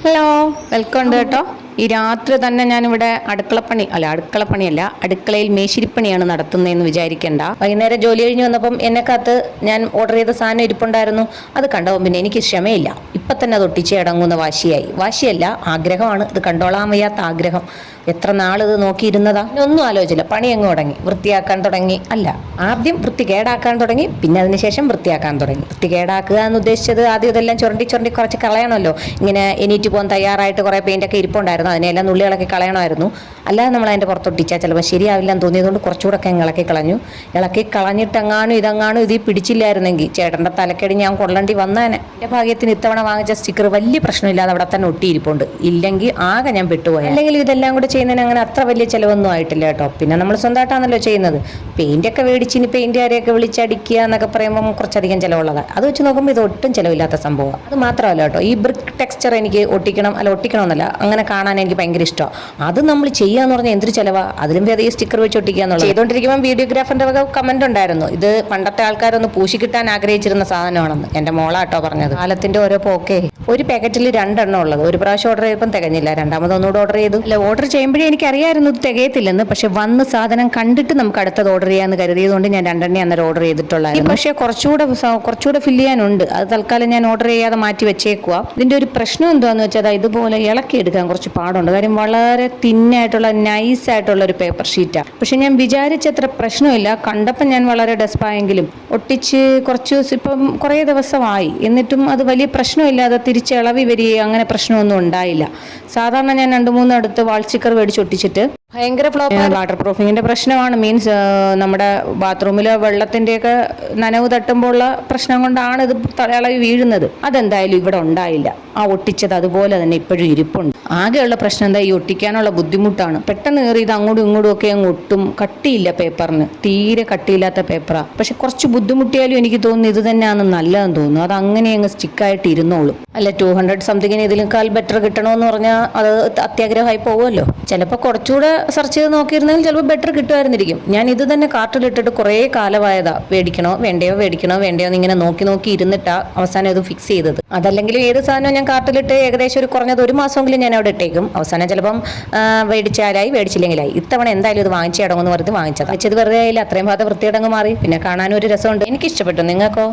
Hello, welcome ഉണ്ട് കേട്ടോ. ഈ രാത്രി തന്നെ ഞാനിവിടെ അടുക്കളപ്പണിയല്ല, അടുക്കളയിൽ മേശിരിപ്പണിയാണ് നടത്തുന്നതെന്ന് വിചാരിക്കേണ്ട. വൈകുന്നേരം ജോലി കഴിഞ്ഞ് വന്നപ്പം എന്നെക്കകത്ത് ഞാൻ ഓർഡർ ചെയ്ത സാധനം ഇരിപ്പുണ്ടായിരുന്നു. അത് കണ്ടപ്പോൾ പിന്നെ എനിക്ക് ക്ഷമയില്ല. ഇപ്പം തന്നെ അത് ഒട്ടിച്ച് അടങ്ങുന്ന വാശിയല്ല, ആഗ്രഹമാണ്. ഇത് കണ്ടോളാൻ വയ്യാത്ത ആഗ്രഹം. എത്ര നാളിത് നോക്കിയിരുന്നതാ. ഒന്നും ആലോചിച്ചില്ല, പണി അങ്ങ് തുടങ്ങി, വൃത്തിയാക്കാൻ തുടങ്ങി. ആദ്യം വൃത്തി കേടാക്കാൻ തുടങ്ങി, പിന്നെ അതിനുശേഷം വൃത്തിയാക്കാൻ തുടങ്ങി. വൃത്തി കേടാക്കുക എന്ന് ഉദ്ദേശിച്ചത് ആദ്യം ഇതെല്ലാം ചുരണ്ടി കുറച്ച് കളയണമല്ലോ. ഇങ്ങനെ എണീറ്റ് പോകാൻ തയ്യാറായിട്ട് കുറേ പെയിൻ്റൊക്കെ ഇരിപ്പുണ്ടായിരുന്നു. അതിനെല്ലാം നുള്ളികളൊക്കെ കളയണമായിരുന്നു. അല്ലാതെ നമ്മൾ അതിൻ്റെ പുറത്തൊട്ടിച്ചാൽ ചിലപ്പോൾ ശരിയാവില്ലെന്ന് തോന്നിയതുകൊണ്ട് കുറച്ചുകൂടെ ഒക്കെ ഇളക്കി കളഞ്ഞിട്ടെങ്ങാനും ഇതിൽ പിടിച്ചില്ലായിരുന്നെങ്കിൽ ചേട്ടൻ്റെ തലക്കടി ഞാൻ കൊള്ളേണ്ടി വന്നേനെ. എൻ്റെ ഭാഗ്യത്തിന് ഇത്തവണ വാങ്ങിച്ച സ്റ്റിക്കർ വലിയ പ്രശ്നമില്ലാതെ അവിടെ തന്നെ ഒട്ടിയിരിപ്പുണ്ട്. ഇല്ലെങ്കിൽ ആകെ ഞാൻ പെട്ടുപോയി. അല്ലെങ്കിൽ ഇതെല്ലാം കൂടെ ചെയ്യുന്നതിന് അങ്ങനെ അത്ര വലിയ ചിലവൊന്നും ആയിട്ടില്ല കേട്ടോ. പിന്നെ നമ്മൾ സ്വന്തമായിട്ടാണല്ലോ ചെയ്യുന്നത്. പെയിൻ്റൊക്കെ മേടിച്ച് ഇനി പെയിൻറ്റുകാരെയൊക്കെ വിളിച്ചടിക്കുക എന്നൊക്കെ പറയുമ്പം കുറച്ചധികം ചിലവുള്ളതാണ്. അത് വെച്ച് നോക്കുമ്പോൾ ഇത് ഒട്ടും ചിലവില്ലാത്ത സംഭവമാണ്. അത് മാത്രമല്ല കേട്ടോ, ഈ ബ്രിക്ക് ടെക്സ്ചർ എനിക്ക് ഒട്ടിക്കണമെന്നല്ല, അങ്ങനെ കാണാൻ എനിക്ക് ഭയങ്കര ഇഷ്ടമാണ്. അത് നമ്മൾ ചെയ്യാന്ന് പറഞ്ഞാൽ എന്തൊരു ചിലവാണ്. അതിലും വേറെ ഈ സ്റ്റിക്കർ വെച്ച് ഒട്ടിക്കുക എന്നുള്ളത്. ചെയ്തുകൊണ്ടിരിക്കുമ്പോൾ വീഡിയോഗ്രാഫറിൻ്റെ വക കമൻ്റ് ഉണ്ടായിരുന്നു, ഇത് പണ്ടത്തെ ആൾക്കാരൊന്ന് പൂശിക്കിട്ടാൻ ആഗ്രഹിച്ചിരുന്ന സാധനമാണെന്ന്. എൻ്റെ മോളാട്ടോ പറഞ്ഞത്. കാലത്തിൻ്റെ ഓരോ പോക്കേ. ഒരു പാക്കറ്റിൽ 2 എണ്ണം ഉള്ളത്. ഒരു പ്രാവശ്യം ഓർഡർ ചെയ്തപ്പം തികഞ്ഞില്ല, രണ്ടാമത് ഒന്നുകൂടെ ഓർഡർ ചെയ്തു. ഓർഡർ ചെയ്യുമ്പോഴേ എനിക്കറിയായിരുന്നു ഇത് തികയത്തില്ലെന്ന്. പക്ഷെ വന്ന് സാധനം കണ്ടിട്ട് നമുക്ക് അടുത്തത് ഓർഡർ ചെയ്യാമെന്ന് കരുതിയതുകൊണ്ട് ഞാൻ 2 എണ്ണേ അന്നേരം ഓർഡർ ചെയ്തിട്ടുള്ളായിരുന്നു. പക്ഷേ കുറച്ചുകൂടെ ഫില്ല് ചെയ്യാനുണ്ട്. അത് തൽക്കാലം ഞാൻ ഓർഡർ ചെയ്യാതെ മാറ്റി വെച്ചേക്കുക. ഇതിൻ്റെ ഒരു പ്രശ്നം എന്താണെന്ന് വെച്ചാൽ ഇതുപോലെ ഇളക്കിയെടുക്കാൻ കുറച്ച് പാടുണ്ട്. കാര്യം വളരെ തിന്നായിട്ടുള്ള നൈസായിട്ടുള്ള ഒരു പേപ്പർ ഷീറ്റാണ്. പക്ഷെ ഞാൻ വിചാരിച്ചത്ര പ്രശ്നമില്ല. കണ്ടപ്പം ഞാൻ വളരെ ഡെസ്പായെങ്കിലും ഒട്ടിച്ച് ഇപ്പം കുറേ ദിവസമായി. എന്നിട്ടും അത് വലിയ പ്രശ്നമില്ലാതെ തിരിച്ചിളവി വരികയോ അങ്ങനെ പ്രശ്നമൊന്നും ഉണ്ടായില്ല. സാധാരണ ഞാൻ 2-3 അടുത്ത് വാൾ സ്റ്റിക്കർ മേടിച്ച് ഒട്ടിച്ചിട്ട് ഭയങ്കര ഫ്ലോപ്പ്. വാട്ടർ പ്രൂഫിങ്ങിന്റെ പ്രശ്നമാണ്. മീൻസ് നമ്മുടെ ബാത്റൂമിലെ വെള്ളത്തിൻ്റെയൊക്കെ നനവ് തട്ടുമ്പോഴുള്ള പ്രശ്നം കൊണ്ടാണ് ഇത് ഇളവി വീഴുന്നത്. അതെന്തായാലും ഇവിടെ ഉണ്ടായില്ല. ആ ഒട്ടിച്ചത് അതുപോലെ തന്നെ ഇപ്പോഴും ഇരിപ്പുണ്ട്. ആകെയുള്ള പ്രശ്നം എന്താ, ഈ ഒട്ടിക്കാനുള്ള ബുദ്ധിമുട്ടാണ്. പെട്ടെന്ന് കയറി ഇത് അങ്ങോട്ടും ഇങ്ങോട്ടും ഒക്കെ അങ്ങ് ഒട്ടും. കട്ടിയില്ല പേപ്പറിന്, തീരെ കട്ടിയില്ലാത്ത പേപ്പറാണ്. പക്ഷെ കുറച്ച് ബുദ്ധിമുട്ടിയാലും എനിക്ക് തോന്നുന്നു ഇത് തന്നെയാണ് നല്ലതെന്ന് തോന്നുന്നു. അത് അങ്ങനെ അങ്ങ് സ്റ്റിക്കായിട്ട് ഇരുന്നോളും. അല്ല, 200 സംതിങ്ങിന് ഇതിനേക്കാൾ ബെറ്റർ കിട്ടണമെന്ന് പറഞ്ഞാൽ അത് അത്യാഗ്രഹമായി പോകുമല്ലോ. ചിലപ്പോൾ കുറച്ചുകൂടെ സെർച്ച് ചെയ്ത് നോക്കിയിരുന്നെങ്കിൽ ചിലപ്പോൾ ബെറ്റർ കിട്ടുമായിരുന്നിരിക്കും. ഞാൻ ഇത് തന്നെ കാർട്ടിലിട്ടിട്ട് കുറേ കാലമായതാ. വേടിക്കണോ വേണ്ടയോ എന്ന് ഇങ്ങനെ നോക്കി ഇരുന്നിട്ടാ അവസാനം ഇത് ഫിക്സ് ചെയ്തത്. അതല്ലെങ്കിലും ഏത് സാധനവും ഞാൻ കാർട്ടിലിട്ട് ഏകദേശം ഒരു കുറഞ്ഞത് 1 മാസമെങ്കിലും ഞാൻ അവിടെ ഇട്ടേക്കും. അവസാനം ചിലപ്പം വേടിച്ചില്ലെങ്കിലായി. ഇത്തവണ എന്തായാലും ഇത് വാങ്ങിച്ചടങ്ങുമെന്ന് പറഞ്ഞ് വാങ്ങിച്ചത് വെറുതെ ആയില്ല. അത്രയും ഭാഗത്ത് വൃത്തിയടങ്ങ് മാറി. പിന്നെ കാണാനും ഒരു രസമുണ്ട്. എനിക്കിഷ്ടപ്പെട്ടു. നിങ്ങൾക്കോ?